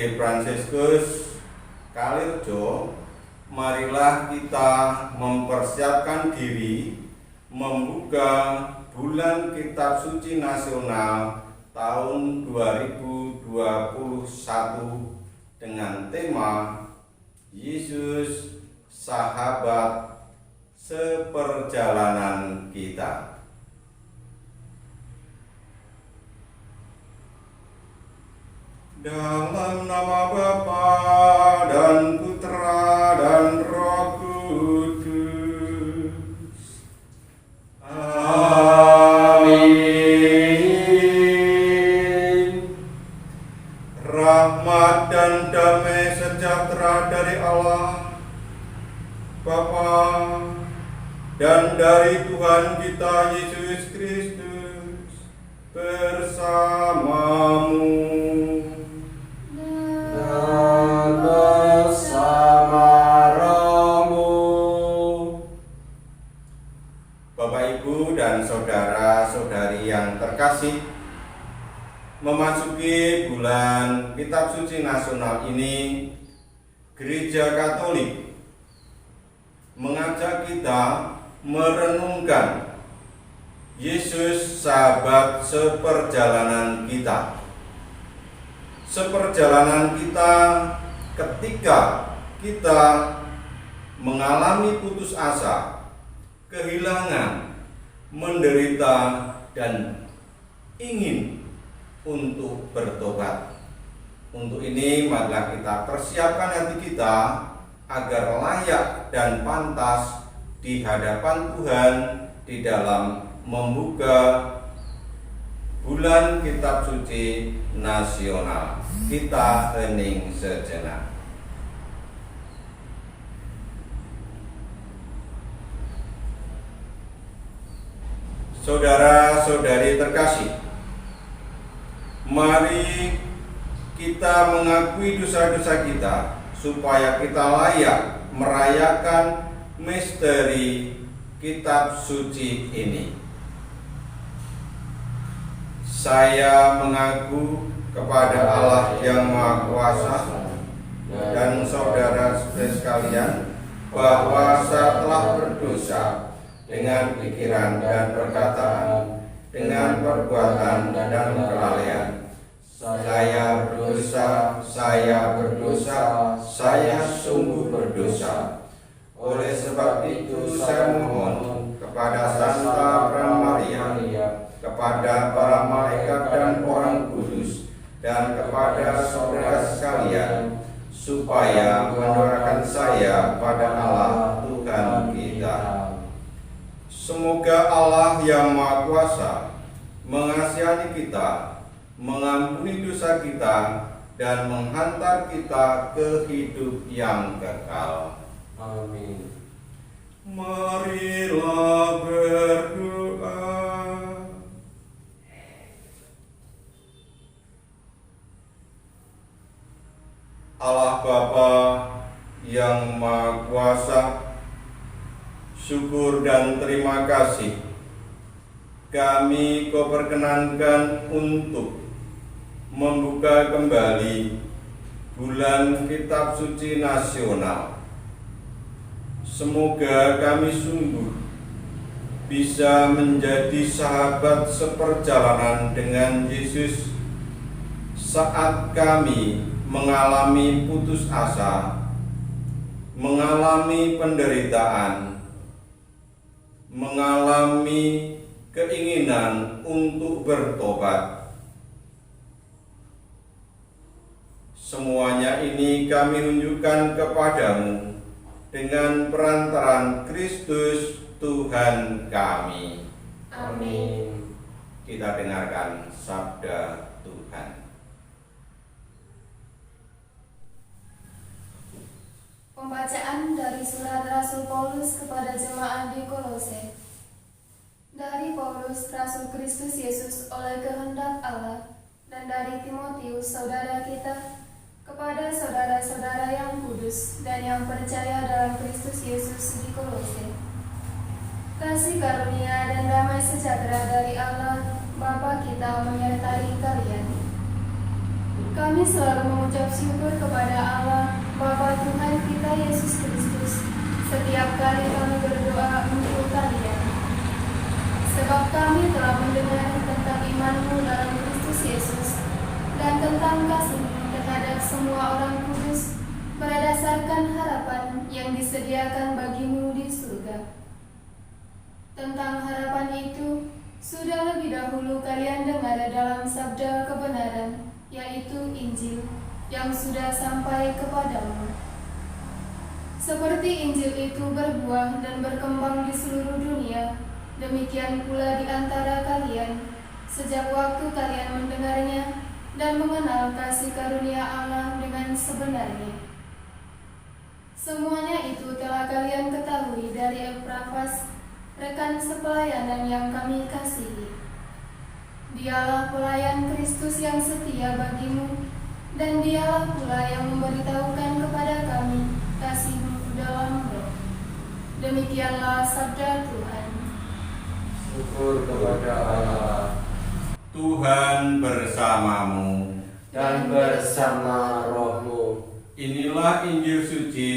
G. Fransiskus Kalirjo, marilah kita mempersiapkan diri membuka bulan Kitab Suci Nasional tahun 2021 dengan tema Yesus Sahabat Seperjalanan Kita. Dalam nama Bapa dan Putra dan Roh Kudus. Amin. Rahmat dan damai sejahtera dari Allah Bapa dan dari Tuhan kita Yesus Kristus bersamamu. Dan saudara-saudari yang terkasih, memasuki bulan Kitab Suci Nasional ini, Gereja Katolik mengajak kita merenungkan Yesus sahabat seperjalanan kita. Seperjalanan kita ketika kita mengalami putus asa, kehilangan, menderita, dan ingin untuk bertobat. Untuk ini marilah kita persiapkan hati kita agar layak dan pantas di hadapan Tuhan di dalam membuka bulan Kitab Suci Nasional. Kita hening sejenak. Saudara-saudari terkasih, mari kita mengakui dosa-dosa kita supaya kita layak merayakan misteri Kitab Suci ini. Saya mengaku kepada Allah yang Maha Kuasa dan saudara-saudara sekalian bahwa saya telah berdosa dengan pikiran dan perkataan, dengan perbuatan dan kelalaian. Saya berdosa, saya sungguh berdosa. Oleh sebab itu saya mohon kepada Santa Maria, kepada para malaikat dan orang kudus, dan kepada saudara sekalian, supaya mendoakan saya pada Allah Tuhan kita. Semoga Allah yang Maha Kuasa mengasihani kita, mengampuni dosa kita, dan menghantar kita ke hidup yang kekal. Amin. Marilah berdoa. Allah Bapa yang Maha Kuasa, syukur dan terima kasih kami Kau perkenankan untuk membuka kembali bulan Kitab Suci Nasional. Semoga kami sungguh bisa menjadi sahabat seperjalanan dengan Yesus saat kami mengalami putus asa, mengalami penderitaan, mengalami keinginan untuk bertobat. Semuanya ini kami tunjukkan kepadamu dengan perantaraan Kristus Tuhan kami. Amin. Kita dengarkan sabda Tuhan. Pembacaan dari surat Rasul Paulus kepada jemaat di Kolose. Dari Paulus, Rasul Kristus Yesus oleh kehendak Allah, dan dari Timotius, saudara kita, kepada saudara-saudara yang kudus dan yang percaya dalam Kristus Yesus di Kolose. Kasih karunia dan damai sejahtera dari Allah Bapa kita menyertai kalian. Kami selalu mengucap syukur kepada Allah, Bapa Tuhan kita Yesus Kristus, setiap kali kami berdoa untuk kalian. Sebab kami telah mendengar tentang iman-Mu dalam Kristus Yesus, dan tentang kasih-Mu terhadap semua orang kudus, berdasarkan harapan yang disediakan bagimu di surga. Tentang harapan itu, sudah lebih dahulu kalian dengar dalam sabda kebenaran, yaitu Injil, yang sudah sampai kepadamu. Seperti Injil itu berbuah dan berkembang di seluruh dunia, demikian pula di antara kalian, sejak waktu kalian mendengarnya dan mengenal kasih karunia Allah dengan sebenarnya. Semuanya itu telah kalian ketahui dari Epafras, rekan sepelayanan yang kami kasihi. Dialah pelayan Kristus yang setia bagimu, dan dialah pula yang memberitahukan kepada kami kasih-Mu dalam Roh. Demikianlah sabda Tuhan. Syukur kepada Allah. Tuhan bersamamu. Dan bersama rohmu. Inilah Injil suci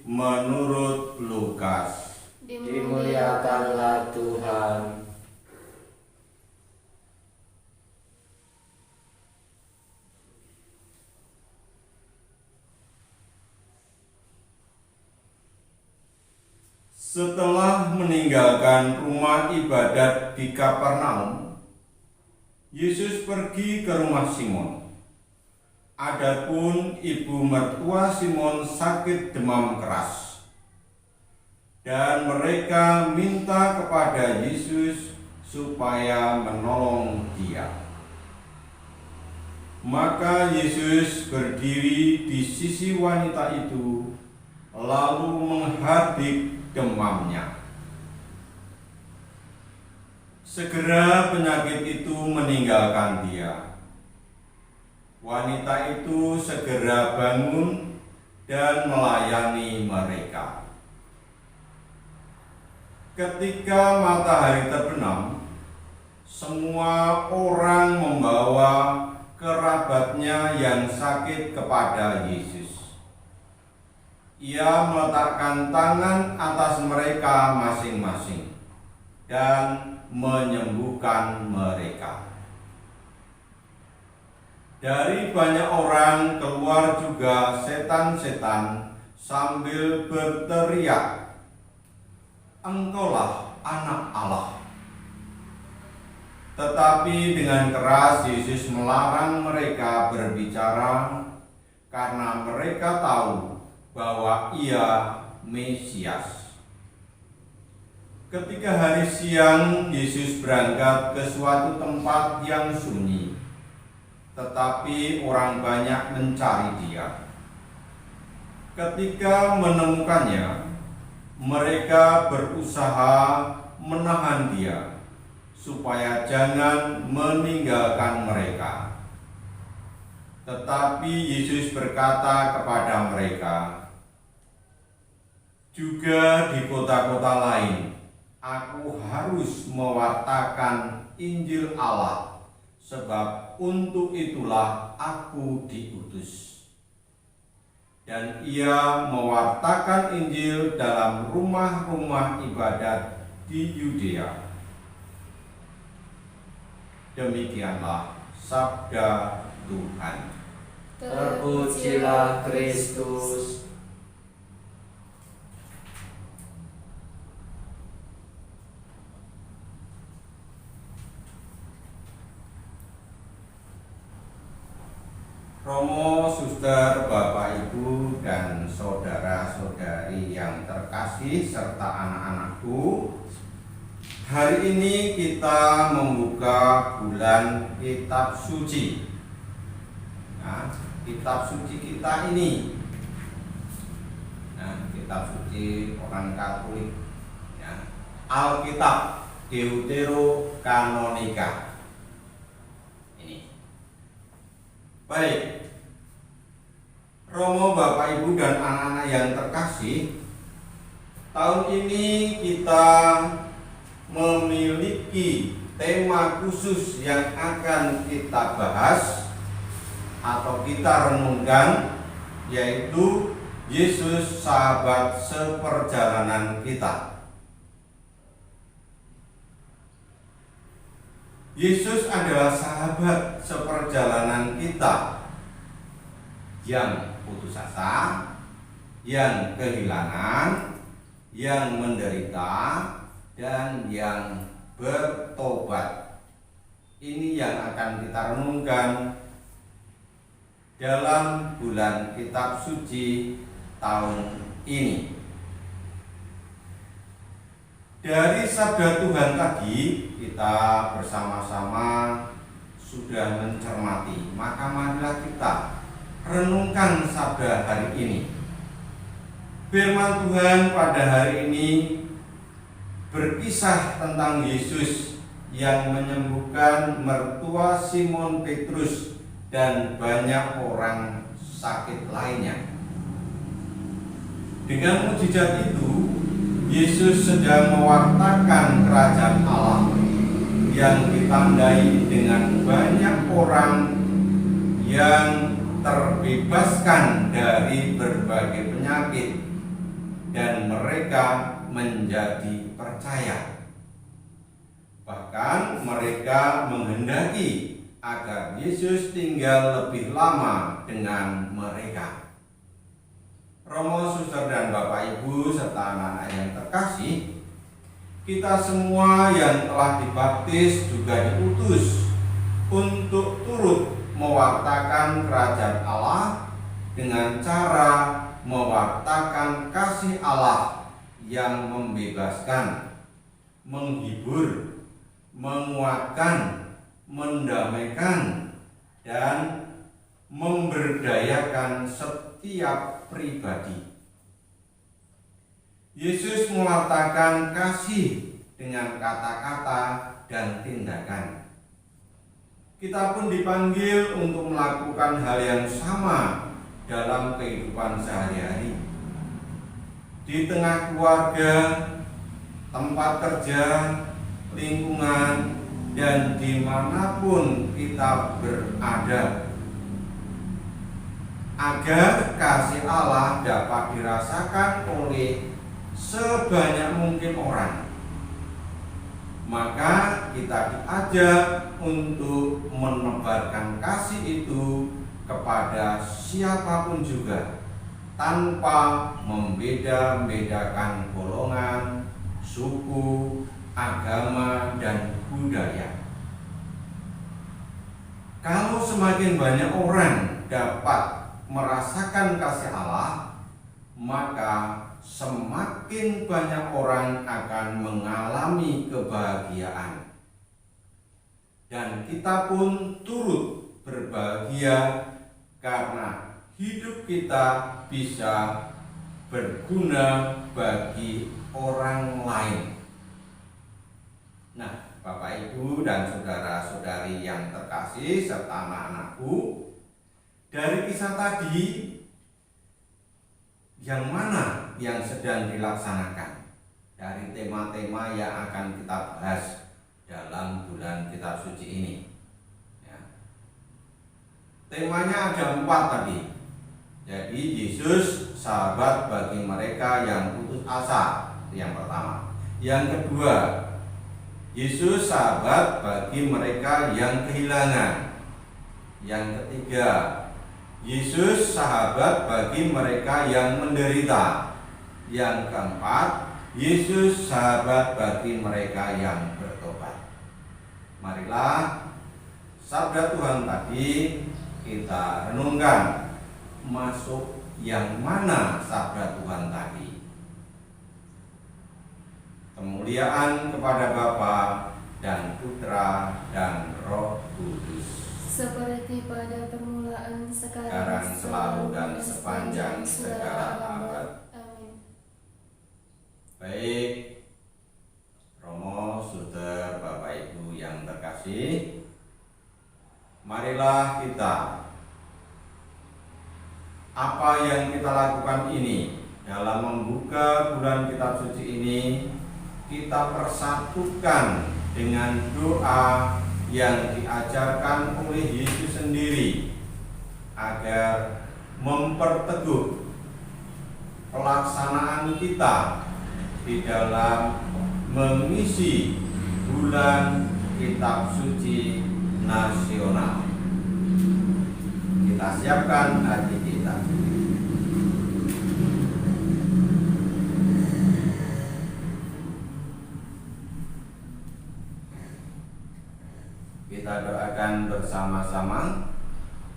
menurut Lukas. Dimuliakanlah Tuhan. Setelah meninggalkan rumah ibadat di Kapernaum, Yesus pergi ke rumah Simon. Adapun ibu mertua Simon sakit demam keras, dan mereka minta kepada Yesus supaya menolong dia. Maka Yesus berdiri di sisi wanita itu, lalu menghardik demamnya. Segera penyakit itu meninggalkan dia. Wanita itu segera bangun dan melayani mereka. Ketika matahari terbenam, semua orang membawa kerabatnya yang sakit kepada Yesus. Ia meletakkan tangan atas mereka masing-masing dan menyembuhkan mereka. Dari banyak orang keluar juga setan-setan sambil berteriak, "Engkaulah Anak Allah." Tetapi dengan keras Yesus melarang mereka berbicara karena mereka tahu bahwa Ia Mesias. Ketika hari siang, Yesus berangkat ke suatu tempat yang sunyi, tetapi orang banyak mencari Dia. Ketika menemukannya, mereka berusaha menahan Dia supaya jangan meninggalkan mereka. Tetapi Yesus berkata kepada mereka, "Juga di kota-kota lain, Aku harus mewartakan Injil Allah, sebab untuk itulah Aku diutus." Dan Ia mewartakan Injil dalam rumah-rumah ibadat di Yudea. Demikianlah sabda Tuhan. Terpujilah Kristus. Romo, suster, Bapak, Ibu, dan saudara-saudari yang terkasih serta anak-anakku, hari ini kita membuka bulan Kitab Suci. Nah, Kitab Suci kita ini, Kitab Suci orang Katolik, Alkitab Deuterokanonika. Baik, Romo, Bapak, Ibu, dan anak-anak yang terkasih, tahun ini kita memiliki tema khusus yang akan kita bahas, atau kita renungkan, yaitu Yesus sahabat seperjalanan kita. Yesus adalah sahabat seperjalanan kita yang putus asa, yang kehilangan, yang menderita, dan yang bertobat. Ini yang akan kita renungkan dalam bulan Kitab Suci tahun ini. Dari sabda Tuhan tadi kita bersama-sama sudah mencermati, maka marilah kita renungkan sabda hari ini. Firman Tuhan pada hari ini berkisah tentang Yesus yang menyembuhkan mertua Simon Petrus dan banyak orang sakit lainnya. Dengan mukjizat itu, Yesus sedang mewartakan kerajaan Allah yang ditandai dengan banyak orang yang terbebaskan dari berbagai penyakit dan mereka menjadi percaya. Bahkan mereka menghendaki agar Yesus tinggal lebih lama dengan mereka. Romo, suster, dan Bapak Ibu serta anak-anak yang terkasih, kita semua yang telah dibaptis juga diutus untuk turut mewartakan kerajaan Allah dengan cara mewartakan kasih Allah yang membebaskan, menghibur, menguatkan, mendamaikan, dan memberdayakan setiap pribadi. Yesus mewartakan kasih dengan kata-kata dan tindakan. Kita pun dipanggil untuk melakukan hal yang sama dalam kehidupan sehari-hari. Di tengah keluarga, tempat kerja, lingkungan, dan dimanapun kita berada, agar kasih Allah dapat dirasakan oleh sebanyak mungkin orang. Maka kita diajak untuk menebarkan kasih itu kepada siapapun juga, tanpa membeda-bedakan golongan, suku, agama, dan budaya. Kalau semakin banyak orang dapat merasakan kasih Allah, maka semakin banyak orang akan mengalami kebahagiaan. Dan kita pun turut berbahagia karena hidup kita bisa berguna bagi orang lain. Nah, Bapak, Ibu, dan saudara-saudari yang terkasih serta anak-anakku, dari kisah tadi, yang mana yang sedang dilaksanakan dari tema-tema yang akan kita bahas dalam bulan Kitab Suci ini? Ya. Temanya ada 4 tadi. Jadi Yesus sahabat bagi mereka yang putus asa, yang pertama. Yang kedua, Yesus sahabat bagi mereka yang kehilangan. Yang ketiga, Yesus sahabat bagi mereka yang menderita. Yang keempat, Yesus sahabat bagi mereka yang bertobat. Marilah sabda Tuhan tadi kita renungkan. Masuk yang mana sabda Tuhan tadi? Kemuliaan kepada Bapa dan Putra dan Roh Kudus, seperti pada permulaan, sekarang, selalu, dan sepanjang segala abad. Amin. Baik, Romo, Suster, Bapak, Ibu yang terkasih, marilah kita, apa yang kita lakukan ini dalam membuka bulan Kitab Suci ini, kita persatukan dengan doa yang diajarkan oleh Yesus sendiri agar memperteguh pelaksanaan kita di dalam mengisi bulan Kitab Suci Nasional. Kita siapkan hati kita. Kita doakan bersama-sama.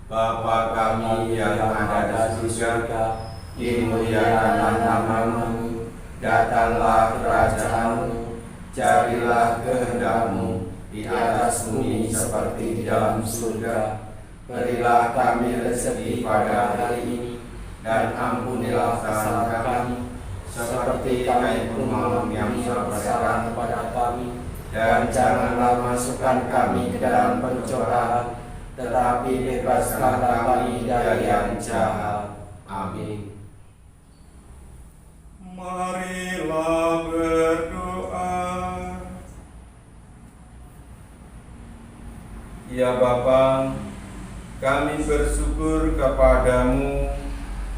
Bapa kami yang ada di surga, dimuliakanlah namamu, datanglah kerajaanmu, jadilah kehendak-Mu di atas bumi seperti di dalam surga. Berilah kami rezeki pada hari ini, dan ampunilah kesalahan kami, seperti kami pun mengampuni yang bersalah kepada kami. Dan janganlah masukkan kami ke dalam pencobaan, tetapi bebaskanlah kami dari yang jahat. Amin. Marilah berdoa. Ya Bapa, kami bersyukur kepadamu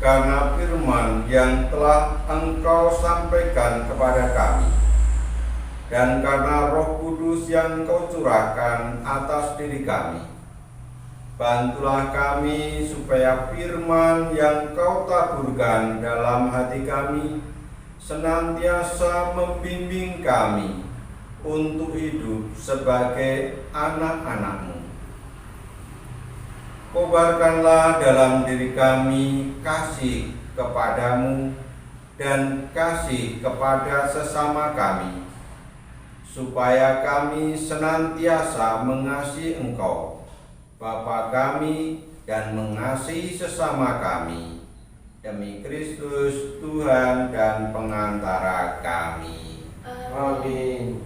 karena firman yang telah Engkau sampaikan kepada kami, dan karena Roh Kudus yang Kau curahkan atas diri kami. Bantulah kami supaya firman yang Kau taburkan dalam hati kami senantiasa membimbing kami untuk hidup sebagai anak-anak-Mu. Kobarkanlah dalam diri kami kasih kepadamu dan kasih kepada sesama kami, supaya kami senantiasa mengasihi Engkau, Bapa kami, dan mengasihi sesama kami. Demi Kristus Tuhan dan pengantara kami. Amin.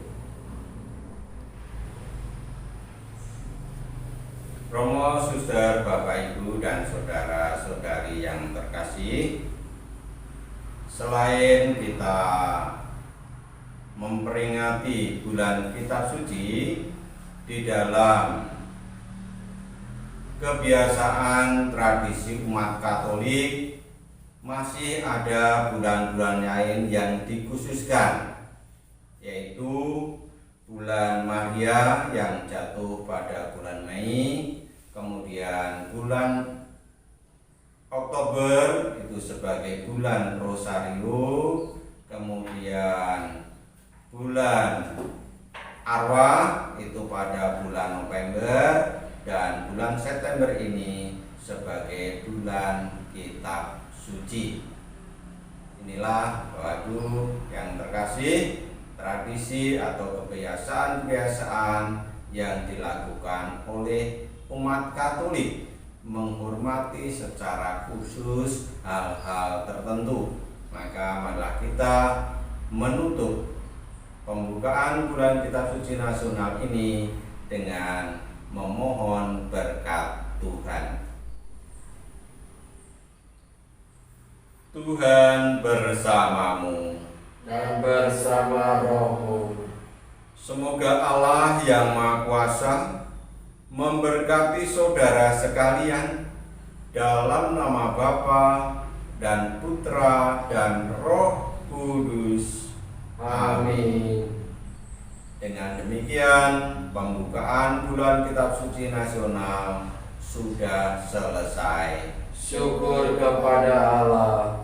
Romo, suster, Bapak, Ibu, dan saudara-saudari yang terkasih, selain kita memperingati bulan Kitab Suci di dalam kebiasaan tradisi umat Katolik, masih ada bulan-bulan lain yang dikhususkan, yaitu bulan Maria yang jatuh pada bulan Mei, kemudian bulan Oktober itu sebagai bulan Rosario, kemudian bulan Arwah itu pada bulan November, dan bulan September ini sebagai bulan Kitab Suci. Inilah Bapak Ibu yang terkasih, tradisi atau kebiasaan-kebiasaan yang dilakukan oleh umat Katolik menghormati secara khusus hal-hal tertentu. Maka marilah kita menutup pembukaan bulan Kitab Suci Nasional ini dengan memohon berkat Tuhan. Tuhan bersamamu Dan bersama rohmu. Semoga Allah yang Maha Kuasa memberkati saudara sekalian dalam nama Bapa dan Putra dan Roh Kudus. Amin. Dengan demikian, pembukaan bulan Kitab Suci Nasional sudah selesai. Syukur kepada Allah.